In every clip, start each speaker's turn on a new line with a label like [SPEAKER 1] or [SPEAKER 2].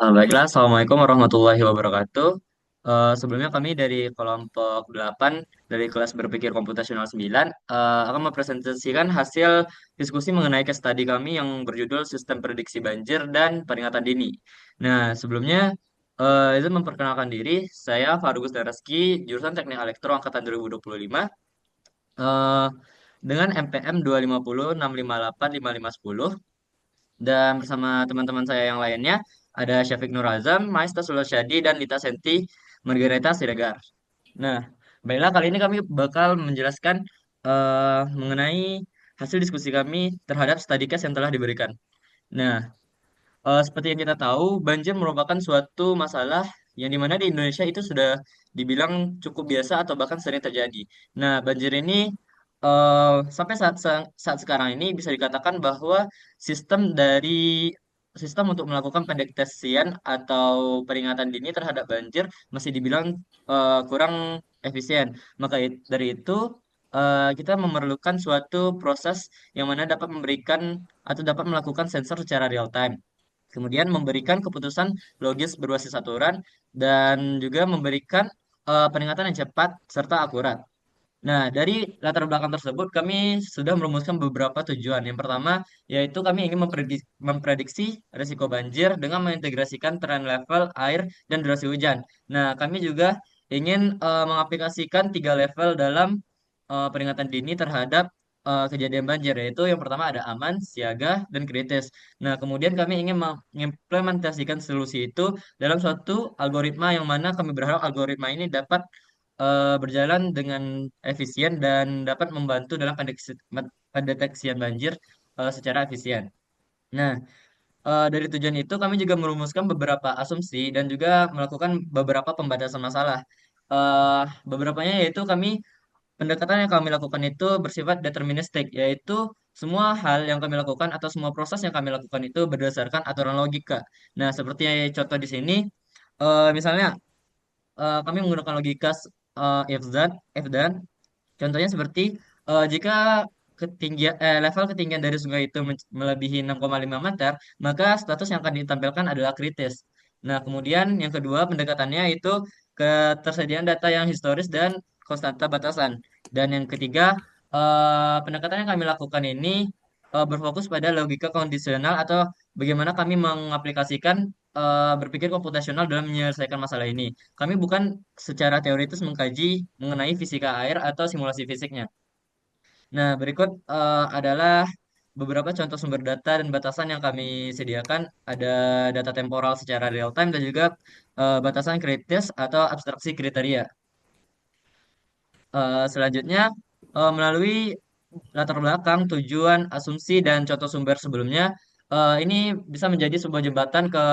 [SPEAKER 1] Baiklah, Assalamualaikum warahmatullahi wabarakatuh. Sebelumnya kami dari kelompok 8 dari kelas berpikir komputasional 9 akan mempresentasikan hasil diskusi mengenai case study kami yang berjudul Sistem Prediksi Banjir dan Peringatan Dini. Nah, sebelumnya itu memperkenalkan diri, saya Farugus Daraski, jurusan Teknik Elektro angkatan 2025 eh, dengan MPM 25065855510 dan bersama teman-teman saya yang lainnya ada Syafiq Nur Azam, Maista Sulasyadi, dan Lita Senti Margareta Siregar. Nah, baiklah kali ini kami bakal menjelaskan mengenai hasil diskusi kami terhadap study case yang telah diberikan. Nah, seperti yang kita tahu, banjir merupakan suatu masalah yang dimana di Indonesia itu sudah dibilang cukup biasa atau bahkan sering terjadi. Nah, banjir ini sampai saat sekarang ini bisa dikatakan bahwa sistem dari sistem untuk melakukan pendeteksian atau peringatan dini terhadap banjir masih dibilang kurang efisien. Dari itu kita memerlukan suatu proses yang mana dapat memberikan atau dapat melakukan sensor secara real time. Kemudian memberikan keputusan logis berbasis aturan dan juga memberikan peringatan yang cepat serta akurat. Nah, dari latar belakang tersebut kami sudah merumuskan beberapa tujuan. Yang pertama, yaitu kami ingin memprediksi risiko banjir dengan mengintegrasikan tren level air dan durasi hujan. Nah, kami juga ingin mengaplikasikan tiga level dalam peringatan dini terhadap kejadian banjir, yaitu yang pertama ada aman, siaga, dan kritis. Nah, kemudian kami ingin mengimplementasikan solusi itu dalam suatu algoritma yang mana kami berharap algoritma ini dapat berjalan dengan efisien dan dapat membantu dalam pendeteksian banjir secara efisien. Nah, dari tujuan itu kami juga merumuskan beberapa asumsi dan juga melakukan beberapa pembatasan masalah. Eh, Beberapanya yaitu pendekatan yang kami lakukan itu bersifat deterministik, yaitu semua hal yang kami lakukan atau semua proses yang kami lakukan itu berdasarkan aturan logika. Nah, seperti contoh di sini, misalnya kami menggunakan logika if then. Contohnya seperti jika level ketinggian dari sungai itu melebihi 6,5 meter, maka status yang akan ditampilkan adalah kritis. Nah, kemudian yang kedua pendekatannya itu ketersediaan data yang historis dan konstanta batasan. Dan yang ketiga, pendekatan yang kami lakukan ini berfokus pada logika kondisional atau bagaimana kami mengaplikasikan berpikir komputasional dalam menyelesaikan masalah ini. Kami bukan secara teoritis mengkaji mengenai fisika air atau simulasi fisiknya. Nah, berikut adalah beberapa contoh sumber data dan batasan yang kami sediakan. Ada data temporal secara real time dan juga batasan kritis atau abstraksi kriteria. Selanjutnya, melalui latar belakang, tujuan, asumsi, dan contoh sumber sebelumnya, ini bisa menjadi sebuah jembatan ke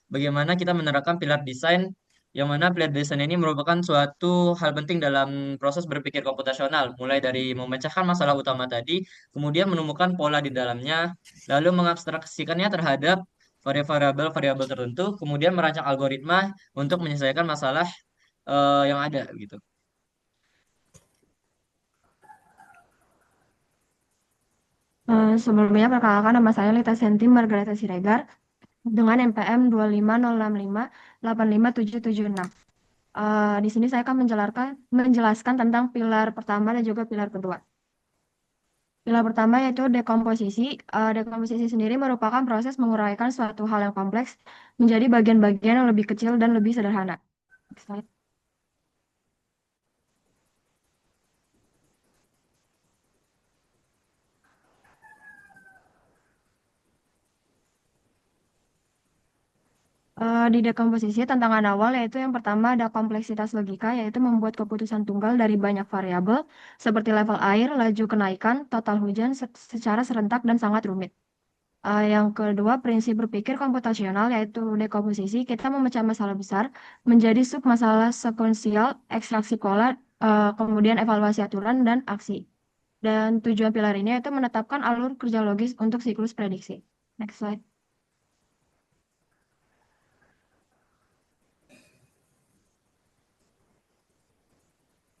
[SPEAKER 1] bagaimana kita menerapkan pilar desain, yang mana pilar desain ini merupakan suatu hal penting dalam proses berpikir komputasional, mulai dari memecahkan masalah utama tadi, kemudian menemukan pola di dalamnya, lalu mengabstraksikannya terhadap variabel-variabel tertentu, kemudian merancang algoritma untuk menyelesaikan masalah yang ada gitu.
[SPEAKER 2] Sebelumnya perkenalkan nama saya Lita Senti Margareta Siregar dengan NPM 25065857776. Di sini saya akan menjelaskan tentang pilar pertama dan juga pilar kedua. Pilar pertama yaitu dekomposisi. Dekomposisi sendiri merupakan proses menguraikan suatu hal yang kompleks menjadi bagian-bagian yang lebih kecil dan lebih sederhana. Next slide. Di dekomposisi, tantangan awal yaitu yang pertama ada kompleksitas logika, yaitu membuat keputusan tunggal dari banyak variabel seperti level air, laju kenaikan, total hujan secara serentak dan sangat rumit. Yang kedua, prinsip berpikir komputasional yaitu dekomposisi. Kita memecah masalah besar menjadi sub masalah sekuensial, ekstraksi pola, kemudian evaluasi aturan dan aksi. Dan tujuan pilar ini yaitu menetapkan alur kerja logis untuk siklus prediksi. Next slide.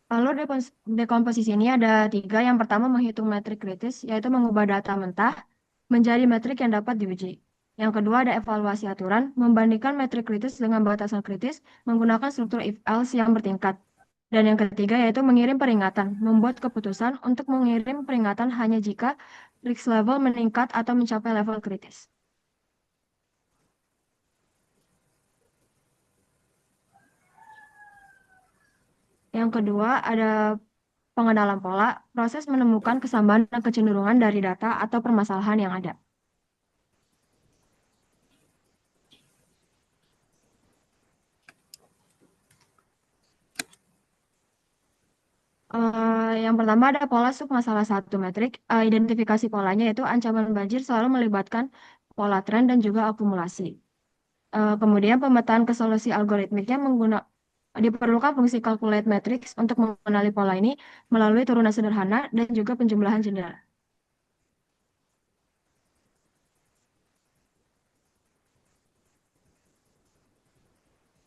[SPEAKER 2] Alur dekomposisi ini ada tiga. Yang pertama menghitung metrik kritis, yaitu mengubah data mentah menjadi metrik yang dapat diuji. Yang kedua ada evaluasi aturan, membandingkan metrik kritis dengan batasan kritis menggunakan struktur if-else yang bertingkat. Dan yang ketiga yaitu mengirim peringatan, membuat keputusan untuk mengirim peringatan hanya jika risk level meningkat atau mencapai level kritis. Yang kedua ada pengenalan pola, proses menemukan kesamaan dan kecenderungan dari data atau permasalahan yang ada. Yang pertama ada pola sub masalah satu metrik. Identifikasi polanya yaitu ancaman banjir selalu melibatkan pola tren dan juga akumulasi. Kemudian pemetaan solusi algoritmiknya diperlukan fungsi calculate matrix untuk mengenali pola ini melalui turunan sederhana dan juga penjumlahan jendela.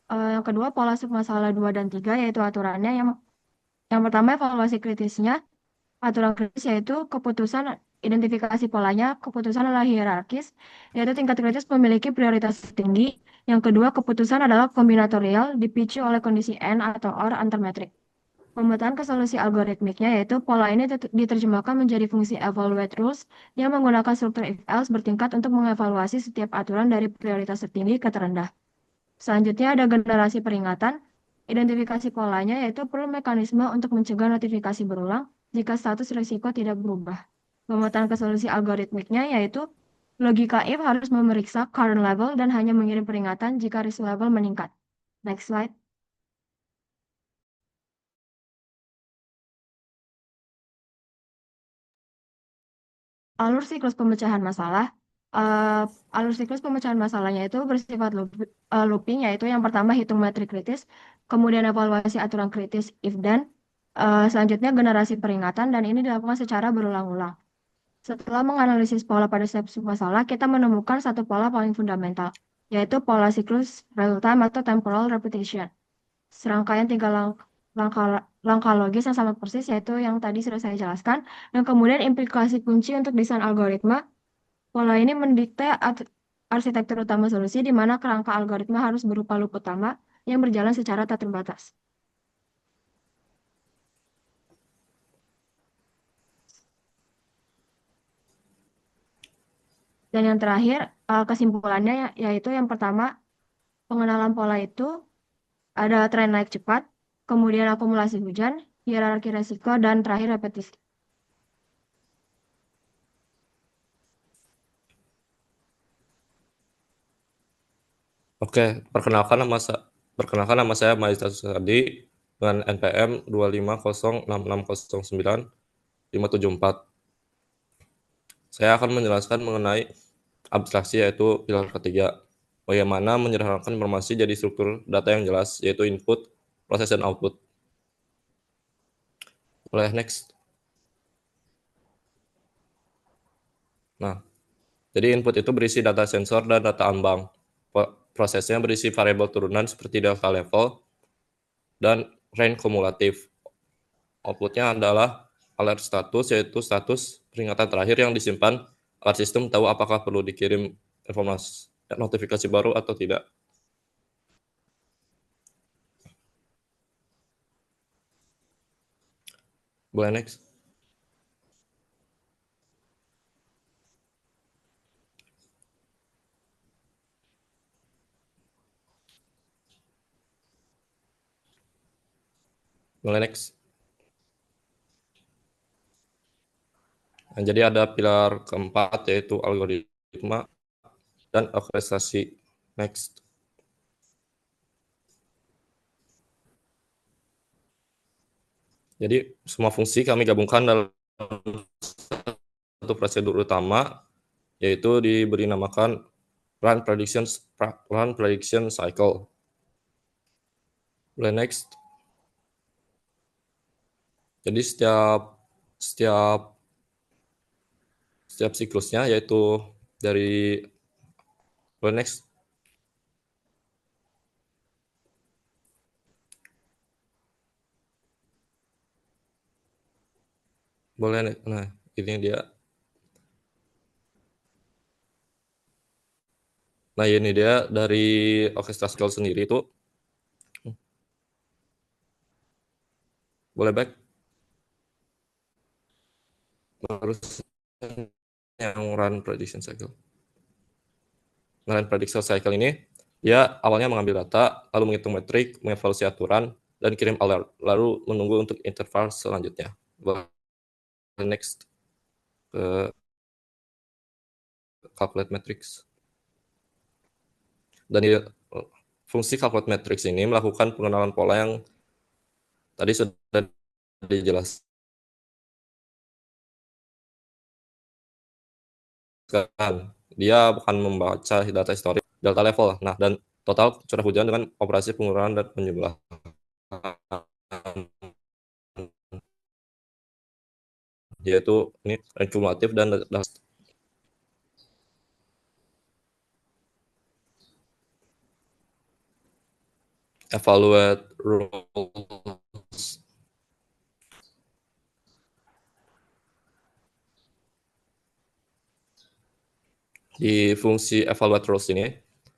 [SPEAKER 2] Yang kedua pola sub masalah 2 dan 3 yaitu aturannya yang pertama evaluasi kritisnya. Aturan kritis yaitu keputusan identifikasi polanya, keputusan adalah hierarkis, yaitu tingkat kritis memiliki prioritas tinggi. Yang kedua, keputusan adalah kombinatorial, dipicu oleh kondisi N atau OR antar metrik. Pemetaan solusi algoritmiknya yaitu pola ini diterjemahkan menjadi fungsi evaluate rules yang menggunakan struktur if-else bertingkat untuk mengevaluasi setiap aturan dari prioritas tertinggi ke terendah. Selanjutnya ada generasi peringatan. Identifikasi polanya yaitu perlu mekanisme untuk mencegah notifikasi berulang jika status risiko tidak berubah. Pemetaan solusi algoritmiknya yaitu logika if harus memeriksa current level dan hanya mengirim peringatan jika risk level meningkat. Next slide. Alur siklus pemecahan masalah. eh, Alur siklus pemecahan masalahnya itu bersifat looping, yaitu yang pertama hitung metrik kritis, kemudian evaluasi aturan kritis if then, selanjutnya generasi peringatan, dan ini dilakukan secara berulang-ulang. Setelah menganalisis pola pada setiap masalah, kita menemukan satu pola paling fundamental, yaitu pola siklus real time atau temporal repetition. Serangkaian tiga langkah, langkah logis yang sama persis, yaitu yang tadi sudah saya jelaskan, dan kemudian implikasi kunci untuk desain algoritma. Pola ini mendikte arsitektur utama solusi, di mana kerangka algoritma harus berupa loop utama yang berjalan secara tak terbatas. Dan yang terakhir, kesimpulannya yaitu yang pertama, pengenalan pola itu ada tren naik cepat, kemudian akumulasi hujan, hierarki resiko, dan terakhir repetisi.
[SPEAKER 3] Oke, perkenalkan nama saya Maisa Susadi dengan NPM 2506609 Saya akan menjelaskan mengenai abstraksi yaitu pilar ketiga. Bagaimana menyederhanakan informasi jadi struktur data yang jelas yaitu input, proses dan output. Boleh next. Nah, jadi input itu berisi data sensor dan data ambang. Prosesnya berisi variabel turunan seperti delta level dan range kumulatif. Outputnya adalah alert status, yaitu status peringatan terakhir yang disimpan agar sistem tahu apakah perlu dikirim informasi notifikasi baru atau tidak. Boleh next. Boleh next. Nah, jadi ada pilar keempat yaitu algoritma dan orkestrasi. Next. Jadi semua fungsi kami gabungkan dalam satu prosedur utama, yaitu diberi namakan run prediction cycle. Boleh next. Jadi setiap setiap siklusnya yaitu dari boleh next. Boleh next. Nah, ini dia. Nah, ini dia dari orkestra scale sendiri itu boleh back harus yang run prediction cycle. Nah, run prediction cycle ini dia awalnya mengambil data, lalu menghitung metrik, mengevaluasi aturan, dan kirim alert, lalu menunggu untuk interval selanjutnya. Next ke calculate matrix. Dan fungsi calculate matrix ini melakukan pengenalan pola yang tadi sudah dijelaskan. Dia bukan membaca data historik, delta level. Nah, dan total curah hujan dengan operasi pengurangan dan penjumlahan. Yaitu ini kumulatif dan evaluate rules. Di fungsi evaluate rules ini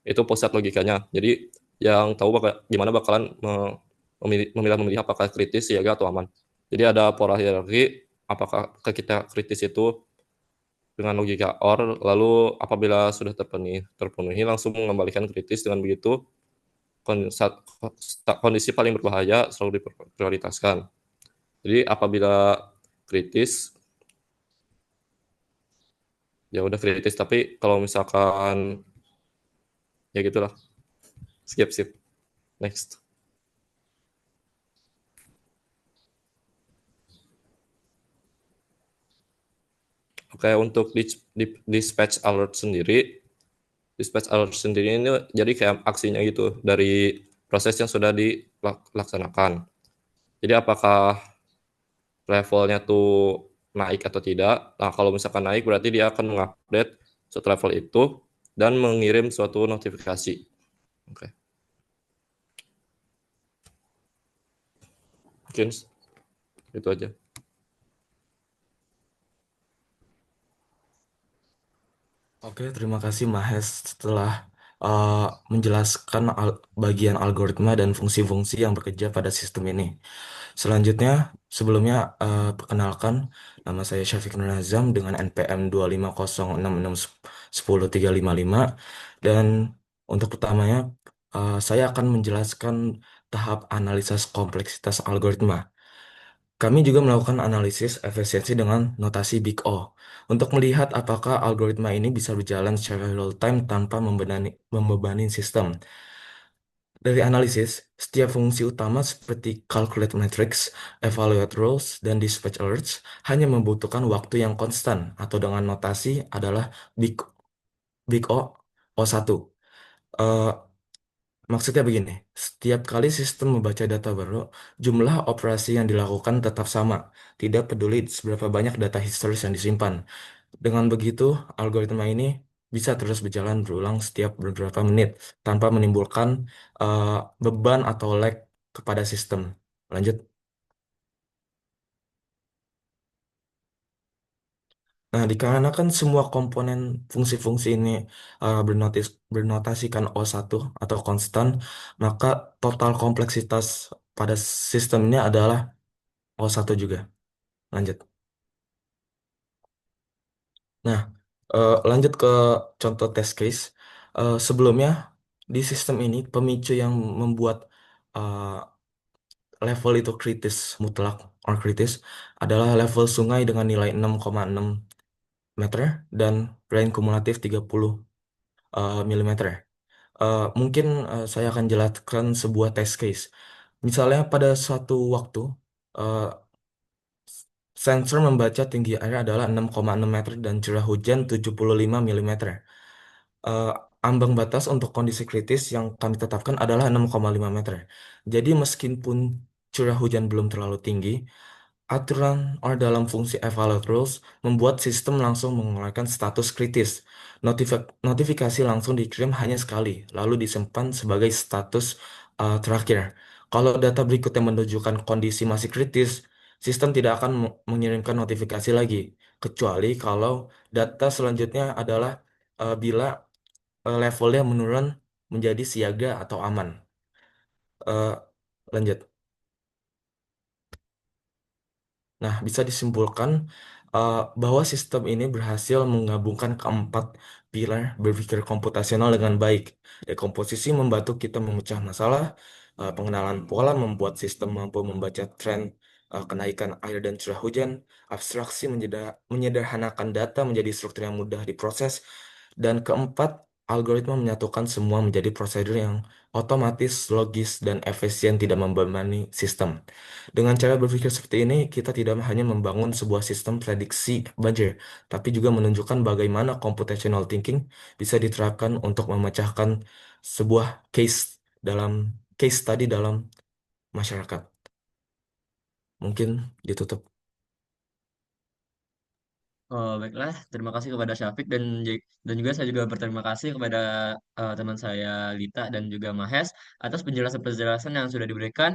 [SPEAKER 3] itu pusat logikanya. Jadi yang tahu gimana bakalan memilih apakah kritis, siaga, atau aman. Jadi ada pola hierarki, apakah kita kritis itu dengan logika OR, lalu apabila sudah terpenuhi langsung mengembalikan kritis. Dengan begitu kondisi paling berbahaya selalu diprioritaskan. Jadi apabila kritis, ya udah kritis, tapi kalau misalkan ya gitulah, skip next. Oke, untuk dispatch alert sendiri ini jadi kayak aksinya gitu dari proses yang sudah dilaksanakan. Jadi apakah levelnya tuh naik atau tidak? Nah, kalau misalkan naik berarti dia akan mengupdate suatu level itu dan mengirim suatu notifikasi. Oke. Mungkin itu aja.
[SPEAKER 4] Oke, terima kasih Mahes setelah uh, menjelaskan bagian algoritma dan fungsi-fungsi yang bekerja pada sistem ini. Selanjutnya, sebelumnya perkenalkan, nama saya Syafiq Nur Nazam dengan NPM 25066103555 dan untuk pertamanya saya akan menjelaskan tahap analisis kompleksitas algoritma. Kami juga melakukan analisis efisiensi dengan notasi Big O untuk melihat apakah algoritma ini bisa berjalan secara real time tanpa membebani sistem. Dari analisis, setiap fungsi utama seperti calculate matrix, evaluate roles, dan dispatch alerts hanya membutuhkan waktu yang konstan atau dengan notasi adalah Big, Big O, O1. Eh, Maksudnya begini, setiap kali sistem membaca data baru, jumlah operasi yang dilakukan tetap sama, tidak peduli seberapa banyak data historis yang disimpan. Dengan begitu, algoritma ini bisa terus berjalan berulang setiap beberapa menit tanpa menimbulkan eh, beban atau lag kepada sistem. Lanjut. Nah, dikarenakan semua komponen fungsi-fungsi ini bernotasikan O1 atau konstan, maka total kompleksitas pada sistem ini adalah O1 juga. Lanjut. Nah, lanjut ke contoh test case. Sebelumnya, di sistem ini, pemicu yang membuat eh, level itu kritis, mutlak, or kritis, adalah level sungai dengan nilai 6,6 meter dan rain kumulatif 30 milimeter. Mungkin saya akan jelaskan sebuah test case. Misalnya pada suatu waktu, eh, sensor membaca tinggi air adalah 6,6 meter dan curah hujan 75 milimeter. eh, Ambang batas untuk kondisi kritis yang kami tetapkan adalah 6,5 meter. Jadi meskipun curah hujan belum terlalu tinggi, aturan or dalam fungsi evaluate rules membuat sistem langsung mengeluarkan status kritis. Notifikasi langsung dikirim hanya sekali, lalu disimpan sebagai status terakhir. Kalau data berikutnya menunjukkan kondisi masih kritis, sistem tidak akan mengirimkan notifikasi lagi, kecuali kalau data selanjutnya adalah bila levelnya menurun menjadi siaga atau aman. Eh, Lanjut. Nah, bisa disimpulkan bahwa sistem ini berhasil menggabungkan keempat pilar berpikir komputasional dengan baik. Dekomposisi membantu kita memecah masalah, pengenalan pola membuat sistem mampu membaca tren kenaikan air dan curah hujan, abstraksi menyederhanakan data menjadi struktur yang mudah diproses, dan keempat, algoritma menyatukan semua menjadi prosedur yang otomatis, logis, dan efisien tidak membebani sistem. Dengan cara berpikir seperti ini, kita tidak hanya membangun sebuah sistem prediksi banjir, tapi juga menunjukkan bagaimana computational thinking bisa diterapkan untuk memecahkan sebuah dalam case study dalam masyarakat. Mungkin ditutup.
[SPEAKER 1] Oh, baiklah, terima kasih kepada Syafiq dan juga saya juga berterima kasih kepada teman saya Lita dan juga Mahes atas penjelasan-penjelasan yang sudah diberikan.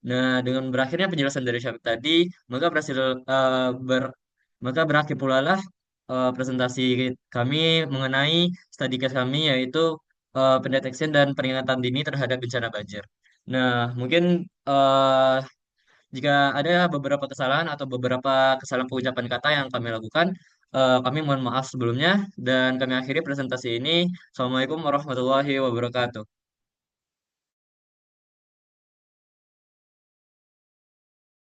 [SPEAKER 1] Nah, dengan berakhirnya penjelasan dari Syafiq tadi, maka berhasil eh, ber maka berakhir pula lah presentasi kami mengenai studi case kami yaitu pendeteksian dan peringatan dini terhadap bencana banjir. Nah, mungkin eh, jika ada beberapa kesalahan atau beberapa kesalahan pengucapan kata yang kami lakukan, kami mohon maaf sebelumnya dan kami akhiri presentasi ini. Assalamualaikum warahmatullahi wabarakatuh.